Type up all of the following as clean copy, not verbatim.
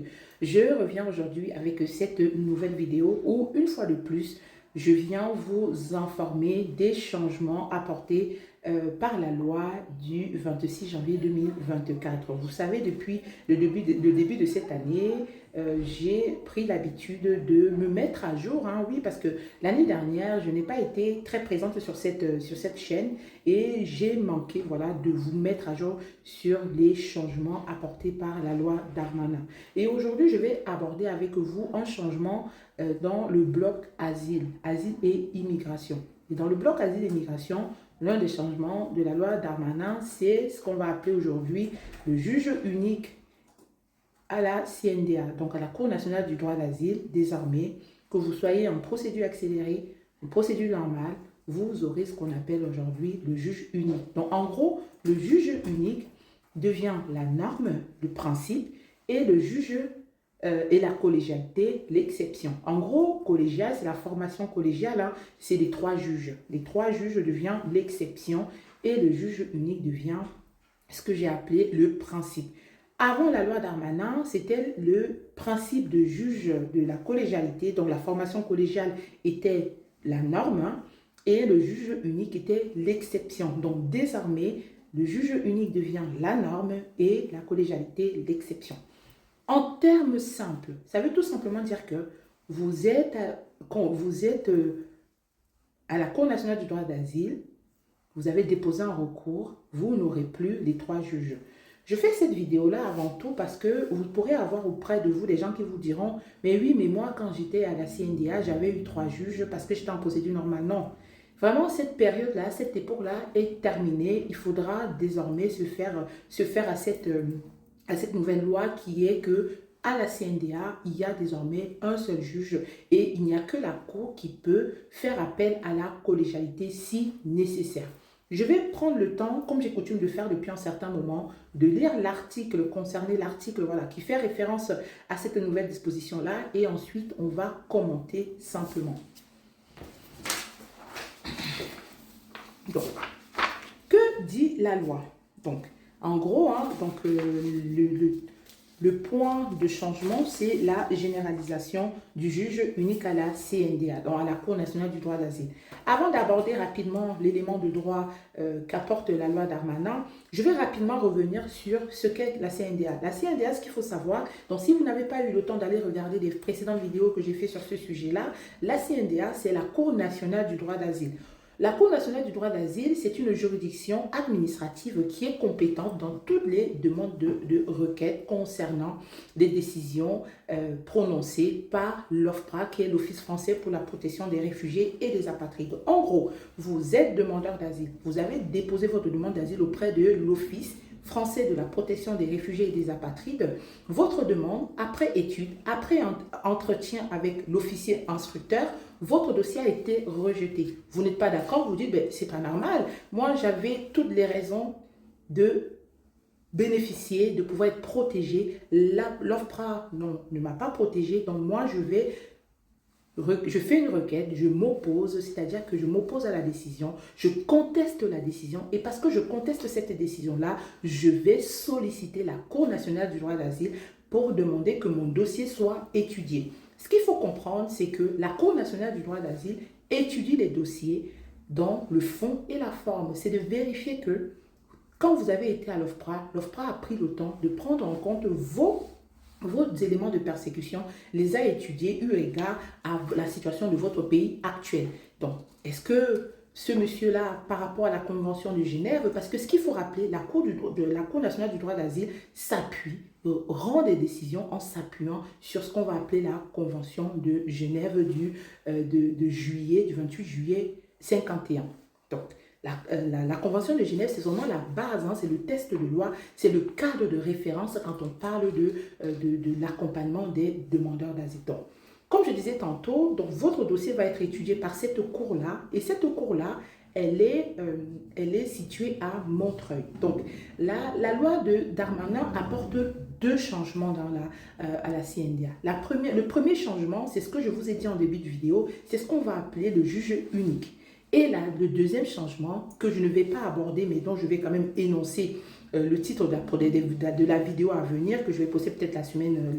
2. Je reviens aujourd'hui avec cette nouvelle vidéo où, une fois de plus, je viens vous informer des changements apportés par la loi du 26 janvier 2024. Vous savez, depuis le début de cette année, j'ai pris l'habitude de me mettre à jour. Oui, parce que l'année dernière, je n'ai pas été très présente sur cette chaîne et j'ai manqué voilà, de vous mettre à jour sur les changements apportés par la loi Darmanin. Et aujourd'hui, je vais aborder avec vous un changement dans le bloc asile et immigration. Et dans le bloc asile et immigration, l'un des changements de la loi Darmanin, c'est ce qu'on va appeler aujourd'hui le juge unique à la CNDA, donc à la Cour nationale du droit d'asile. Désormais, que vous soyez en procédure accélérée, en procédure normale, vous aurez ce qu'on appelle aujourd'hui le juge unique. Donc en gros, le juge unique devient la norme, le principe, et le juge et la collégialité, l'exception. En gros, collégial, c'est la formation collégiale, c'est les 3 juges. Les 3 juges deviennent l'exception et le juge unique devient ce que j'ai appelé le principe. Avant la loi Darmanin, c'était le principe de juge de la collégialité, donc la formation collégiale était la norme et le juge unique était l'exception. Donc désormais, le juge unique devient la norme et la collégialité l'exception. En termes simples, ça veut tout simplement dire que quand vous êtes à la Cour nationale du droit d'asile, vous avez déposé un recours, vous n'aurez plus les 3 juges. Je fais cette vidéo-là avant tout parce que vous pourrez avoir auprès de vous des gens qui vous diront « Mais oui, mais moi, quand j'étais à la CNDA, j'avais eu 3 juges parce que j'étais en procédure normale. » Non. Vraiment, cette période-là, cette époque-là est terminée. Il faudra désormais se faire à cette nouvelle loi qui est que à la CNDA, il y a désormais un seul juge et il n'y a que la Cour qui peut faire appel à la collégialité si nécessaire. Je vais prendre le temps, comme j'ai coutume de faire depuis un certain moment, de lire l'article concerné, l'article voilà, qui fait référence à cette nouvelle disposition-là et ensuite on va commenter simplement. Donc, que dit la loi? Donc, en gros, le point de changement, c'est la généralisation du juge unique à la CNDA, donc à la Cour nationale du droit d'asile. Avant d'aborder rapidement l'élément de droit qu'apporte la loi Darmanin, je vais rapidement revenir sur ce qu'est la CNDA. La CNDA, ce qu'il faut savoir, donc si vous n'avez pas eu le temps d'aller regarder les précédentes vidéos que j'ai fait sur ce sujet-là, la CNDA, c'est la Cour nationale du droit d'asile. La Cour nationale du droit d'asile, c'est une juridiction administrative qui est compétente dans toutes les demandes de requêtes concernant des décisions prononcées par l'OFPRA, qui est l'Office français pour la protection des réfugiés et des apatrides. En gros, vous êtes demandeur d'asile, vous avez déposé votre demande d'asile auprès de l'Office français de la protection des réfugiés et des apatrides. Votre demande, après étude, après entretien avec l'officier instructeur, votre dossier a été rejeté. Vous n'êtes pas d'accord, vous dites, ben, c'est pas normal. Moi, j'avais toutes les raisons de bénéficier, de pouvoir être protégé. L'OFPRA ne m'a pas protégé, donc moi, je fais une requête, je m'oppose, c'est-à-dire que je m'oppose à la décision, je conteste la décision et parce que je conteste cette décision-là, je vais solliciter la Cour nationale du droit d'asile pour demander que mon dossier soit étudié. Ce qu'il faut comprendre, c'est que la Cour nationale du droit d'asile étudie les dossiers dans le fond et la forme. C'est de vérifier que quand vous avez été à l'OFPRA, l'OFPRA a pris le temps de prendre en compte vos éléments de persécution, les a étudiés eu égard à la situation de votre pays actuel. Donc, est-ce que ce monsieur-là, par rapport à la Convention de Genève, parce que ce qu'il faut rappeler, la Cour nationale du droit d'asile s'appuie, rend des décisions en s'appuyant sur ce qu'on va appeler la Convention de Genève du 28 juillet 51. Donc, la Convention de Genève, c'est vraiment la base, c'est le test de loi, c'est le cadre de référence quand on parle de l'accompagnement des demandeurs d'asile. Donc, comme je disais tantôt, donc votre dossier va être étudié par cette cour-là, et cette cour-là, elle est située à Montreuil. Donc, la loi de Darmanin apporte 2 changements à la CNDA. Le premier changement, c'est ce que je vous ai dit en début de vidéo, c'est ce qu'on va appeler le juge unique. Et là, le deuxième changement, que je ne vais pas aborder, mais dont je vais quand même énoncer le titre de la vidéo à venir, que je vais poster peut-être la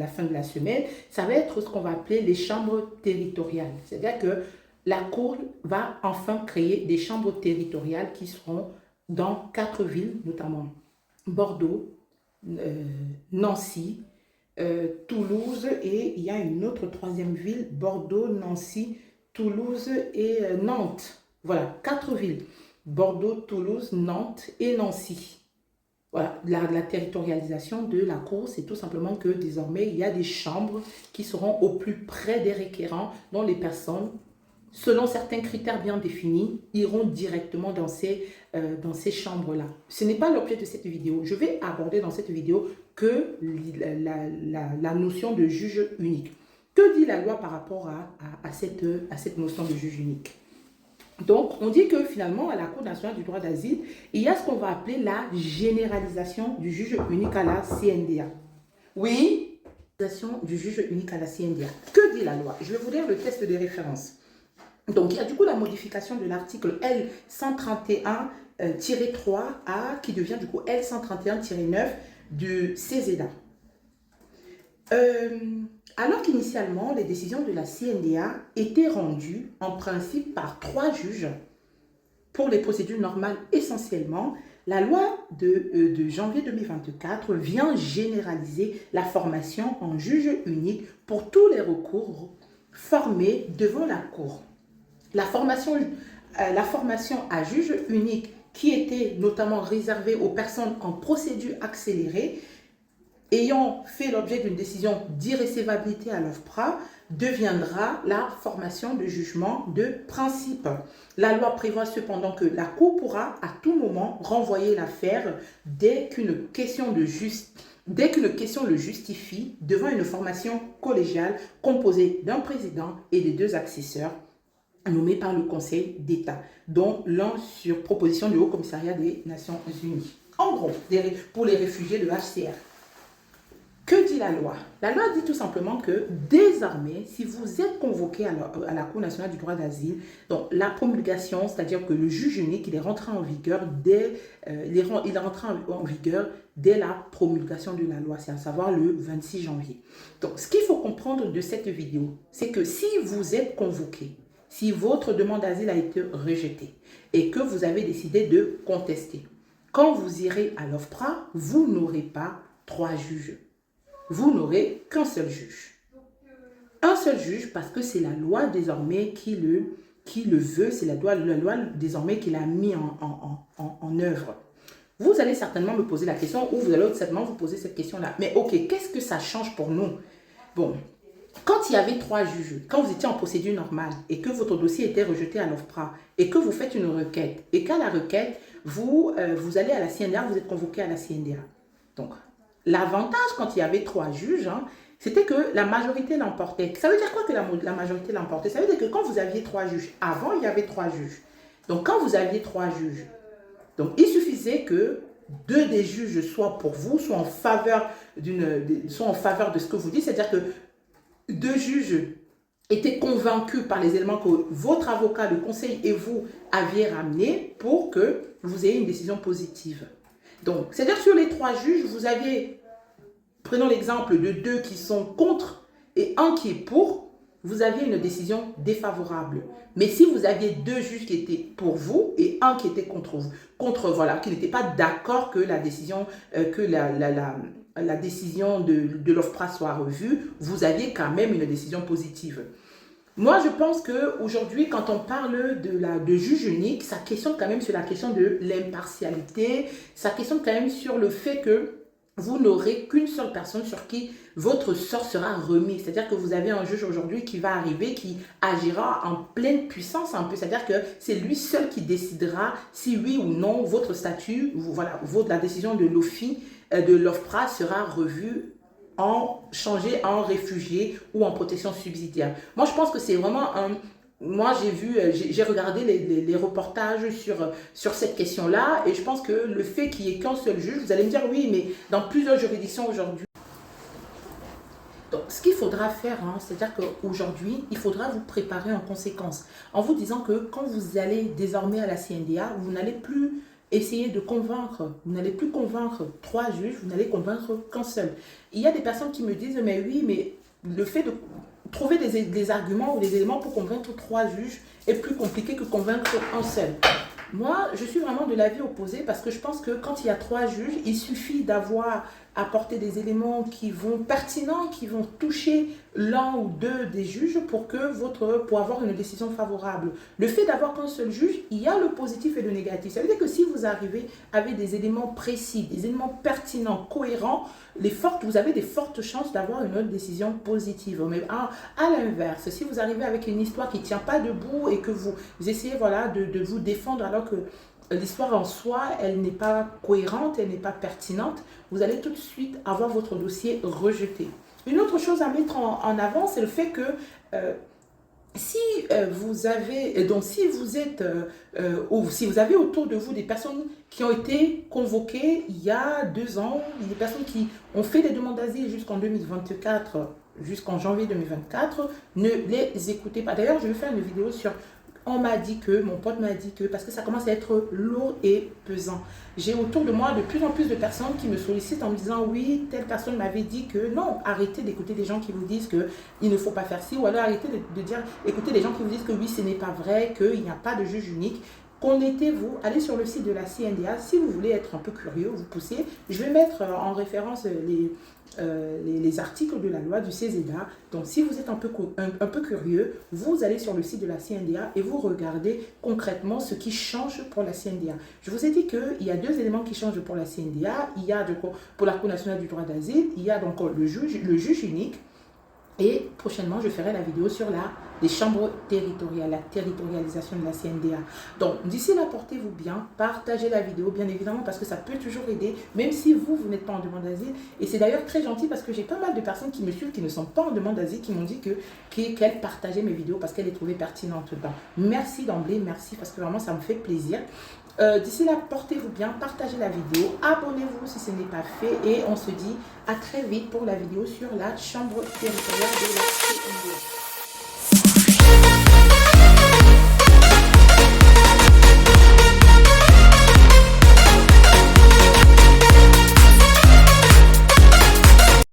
fin de la semaine, ça va être ce qu'on va appeler les chambres territoriales. C'est-à-dire que la Cour va enfin créer des chambres territoriales qui seront dans 4 villes, notamment Bordeaux, Nancy, Toulouse, et il y a une autre troisième ville, Bordeaux, Nancy, Toulouse et Nantes. Voilà, 4 villes. Bordeaux, Toulouse, Nantes et Nancy. Voilà, la territorialisation de la Cour, c'est tout simplement que désormais, il y a des chambres qui seront au plus près des requérants, dont les personnes, selon certains critères bien définis, iront directement dans ces chambres-là. Ce n'est pas l'objet de cette vidéo. Je vais aborder dans cette vidéo que la notion de juge unique. Que dit la loi par rapport à cette notion de juge unique? Donc, on dit que finalement, à la Cour nationale du droit d'asile, il y a ce qu'on va appeler la généralisation du juge unique à la CNDA. Oui, généralisation du juge unique à la CNDA. Que dit la loi? Je vais vous lire le texte de référence. Donc, il y a du coup la modification de l'article L131-3A qui devient du coup L131-9 du CESEDA. Alors qu'initialement, les décisions de la CNDA étaient rendues en principe par 3 juges pour les procédures normales essentiellement, la loi de janvier 2024 vient généraliser la formation en juge unique pour tous les recours formés devant la Cour. La formation à juge unique qui était notamment réservée aux personnes en procédure accélérée ayant fait l'objet d'une décision d'irrécevabilité à l'OFPRA deviendra la formation de jugement de principe. La loi prévoit cependant que la Cour pourra à tout moment renvoyer l'affaire dès qu'une question le justifie devant une formation collégiale composée d'un président et de 2 accesseurs nommés par le Conseil d'État, dont l'un sur proposition du Haut Commissariat des Nations Unies. En gros, pour les réfugiés de HCR. Que dit la loi? La loi dit tout simplement que désormais, si vous êtes convoqué à la Cour nationale du droit d'asile, donc la promulgation, c'est-à-dire que le juge unique, il est rentré en vigueur dès la promulgation de la loi, c'est à savoir le 26 janvier. Donc, ce qu'il faut comprendre de cette vidéo, c'est que si vous êtes convoqué, si votre demande d'asile a été rejetée et que vous avez décidé de contester, quand vous irez à l'OFPRA, vous n'aurez pas 3 juges. Vous n'aurez qu'un seul juge. Un seul juge parce que c'est la loi désormais qui le veut, c'est la loi désormais qui l'a mis en œuvre. Vous allez certainement me poser la question ou vous allez certainement vous poser cette question-là. Mais ok, qu'est-ce que ça change pour nous? Bon, quand il y avait 3 juges, quand vous étiez en procédure normale et que votre dossier était rejeté à l'OFPRA et que vous faites une requête et qu'à la requête, vous allez à la CNDA, vous êtes convoqué à la CNDA. Donc, l'avantage quand il y avait 3 juges, c'était que la majorité l'emportait. Ça veut dire quoi que la majorité l'emportait? Ça veut dire que quand vous aviez 3 juges, avant il y avait 3 juges. Donc quand vous aviez 3 juges, donc il suffisait que 2 des juges soient pour vous, soient en faveur de ce que vous dites. C'est-à-dire que 2 juges étaient convaincus par les éléments que votre avocat, le conseil et vous aviez ramenés pour que vous ayez une décision positive. Donc, c'est-à-dire sur les 3 juges, vous aviez, prenons l'exemple de 2 qui sont contre et 1 qui est pour, vous aviez une décision défavorable. Mais si vous aviez 2 juges qui étaient pour vous et 1 qui était contre vous, qui n'était pas d'accord que la décision, la décision de l'OFPRA soit revue, vous aviez quand même une décision positive. Moi, je pense qu'aujourd'hui, quand on parle de juge unique, ça questionne quand même sur la question de l'impartialité, ça questionne quand même sur le fait que vous n'aurez qu'une seule personne sur qui votre sort sera remis. C'est-à-dire que vous avez un juge aujourd'hui qui va arriver, qui agira en pleine puissance un peu. C'est-à-dire que c'est lui seul qui décidera si oui ou non votre statut, la décision de l'OFPRA sera revue changé en réfugié ou en protection subsidiaire. Moi, je pense que c'est vraiment Moi, j'ai regardé les reportages sur cette question-là et je pense que le fait qu'il n'y ait qu'un seul juge, vous allez me dire oui, mais dans plusieurs juridictions aujourd'hui. Donc, ce qu'il faudra faire, c'est-à-dire qu'aujourd'hui, il faudra vous préparer en conséquence en vous disant que quand vous allez désormais à la CNDA, vous n'allez plus essayez de convaincre. Vous n'allez plus convaincre 3 juges, vous n'allez convaincre qu'un seul. Il y a des personnes qui me disent, mais oui, mais le fait de trouver des arguments ou des éléments pour convaincre 3 juges est plus compliqué que convaincre un seul. Moi, je suis vraiment de l'avis opposé parce que je pense que quand il y a 3 juges, il suffit d'avoir apporté des éléments qui vont pertinents, qui vont toucher l'un ou deux des juges pour avoir une décision favorable. Le fait d'avoir qu'un seul juge, il y a le positif et le négatif. Ça veut dire que si vous arrivez avec des éléments précis, des éléments pertinents, cohérents, vous avez des fortes chances d'avoir une autre décision positive. Mais à l'inverse, si vous arrivez avec une histoire qui ne tient pas debout et que vous essayez voilà, de vous défendre alors que l'histoire en soi, elle n'est pas cohérente, elle n'est pas pertinente, vous allez tout de suite avoir votre dossier rejeté. Une autre chose à mettre en avant, c'est le fait que si vous avez autour de vous des personnes qui ont été convoquées il y a 2 ans, des personnes qui ont fait des demandes d'asile jusqu'en 2024, jusqu'en janvier 2024, ne les écoutez pas. D'ailleurs, je vais faire une vidéo sur on m'a dit que, mon pote m'a dit que, parce que ça commence à être lourd et pesant. J'ai autour de moi de plus en plus de personnes qui me sollicitent en me disant oui, telle personne m'avait dit que non, arrêtez d'écouter des gens qui vous disent qu'il ne faut pas faire ci, ou alors arrêtez de dire, écoutez des gens qui vous disent que oui, ce n'est pas vrai, qu'il n'y a pas de juge unique. Connectez-vous, allez sur le site de la CNDA. Si vous voulez être un peu curieux, vous poussez. Je vais mettre en référence les articles de la loi du CESEDA. Donc, si vous êtes un peu curieux, vous allez sur le site de la CNDA et vous regardez concrètement ce qui change pour la CNDA. Je vous ai dit qu'il y a 2 éléments qui changent pour la CNDA. Il y a pour la Cour nationale du droit d'asile, il y a donc le juge unique. Et prochainement, je ferai la vidéo sur les chambres territoriales, la territorialisation de la CNDA. Donc, d'ici là, portez-vous bien, partagez la vidéo, bien évidemment, parce que ça peut toujours aider, même si vous n'êtes pas en demande d'asile. Et c'est d'ailleurs très gentil parce que j'ai pas mal de personnes qui me suivent, qui ne sont pas en demande d'asile, qui m'ont dit qu'elles partageaient mes vidéos parce qu'elles les trouvaient pertinentes. Donc, merci d'emblée, merci, parce que vraiment, ça me fait plaisir. D'ici là, portez-vous bien, partagez la vidéo, abonnez-vous si ce n'est pas fait et on se dit à très vite pour la vidéo sur la chambre territoriale de la CNDA.